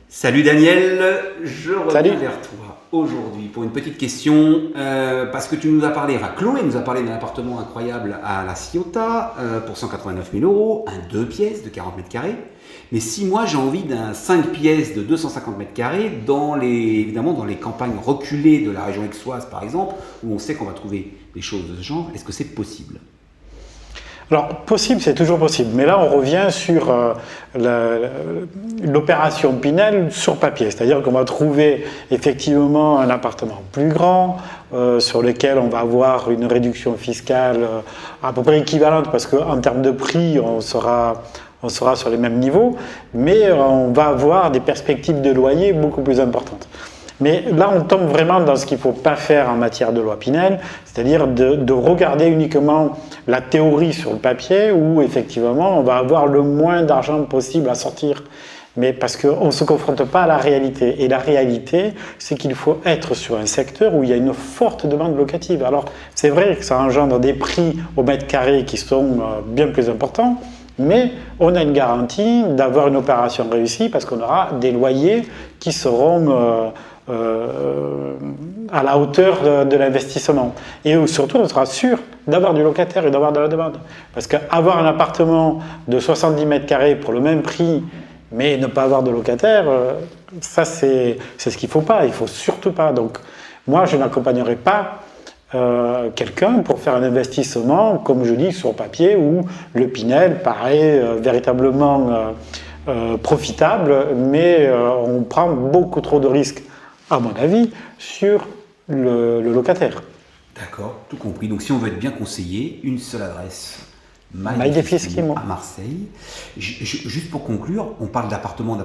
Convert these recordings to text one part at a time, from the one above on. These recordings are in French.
Salut Daniel, je reviens Salut. vers toi aujourd'hui pour une petite question parce que tu nous as parlé, enfin Chloé nous a parlé d'un appartement incroyable à La Ciotat pour 189 000 euros, un 2 pièces de 40 mètres carrés. Mais si moi j'ai envie d'un 5 pièces de 250 mètres carrés, évidemment dans les campagnes reculées de la région aixoise par exemple, où on sait qu'on va trouver des choses de ce genre, est-ce que c'est possible ? Alors, possible, c'est toujours possible. Mais là, on revient sur l'opération Pinel sur papier. C'est-à-dire qu'on va trouver effectivement un appartement plus grand, sur lequel on va avoir une réduction fiscale à peu près équivalente, parce qu'en termes de prix, on sera sur les mêmes niveaux, mais on va avoir des perspectives de loyer beaucoup plus importantes. Mais là, on tombe vraiment dans ce qu'il ne faut pas faire en matière de loi Pinel, c'est-à-dire de regarder uniquement la théorie sur le papier, où effectivement, on va avoir le moins d'argent possible à sortir. Mais parce qu'on ne se confronte pas à la réalité. Et la réalité, c'est qu'il faut être sur un secteur où il y a une forte demande locative. Alors, c'est vrai que ça engendre des prix au mètre carré qui sont bien plus importants, mais on a une garantie d'avoir une opération réussie parce qu'on aura des loyers qui seront à la hauteur de l'investissement. Et surtout, on sera sûr d'avoir du locataire et d'avoir de la demande. Parce qu'avoir un appartement de 70 mètres carrés pour le même prix, mais ne pas avoir de locataire, ça c'est ce qu'il ne faut pas. Il ne faut surtout pas. Donc, moi, je n'accompagnerai pas quelqu'un pour faire un investissement, comme je dis, sur papier, où le Pinel paraît véritablement profitable, mais on prend beaucoup trop de risques, à mon avis, sur le locataire. D'accord, tout compris. Donc si on veut être bien conseillé, une seule adresse. Maille des Fisquimaux à Marseille. Juste pour conclure, on parle d'appartement,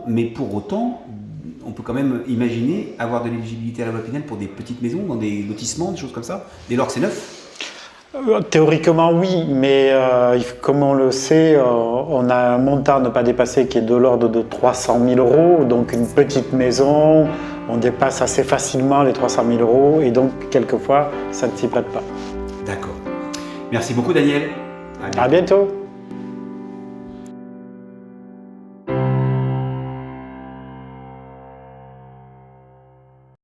mais pour autant, on peut quand même imaginer avoir de l'éligibilité à la loi Pinel pour des petites maisons, dans des lotissements, des choses comme ça, dès lors que c'est neuf. Théoriquement oui, mais comme on le sait, on a un montant à ne pas dépasser qui est de l'ordre de 300 000 euros, donc une petite maison, on dépasse assez facilement les 300 000 euros et donc quelquefois ça ne s'y prête pas. D'accord. Merci beaucoup Daniel. À bientôt.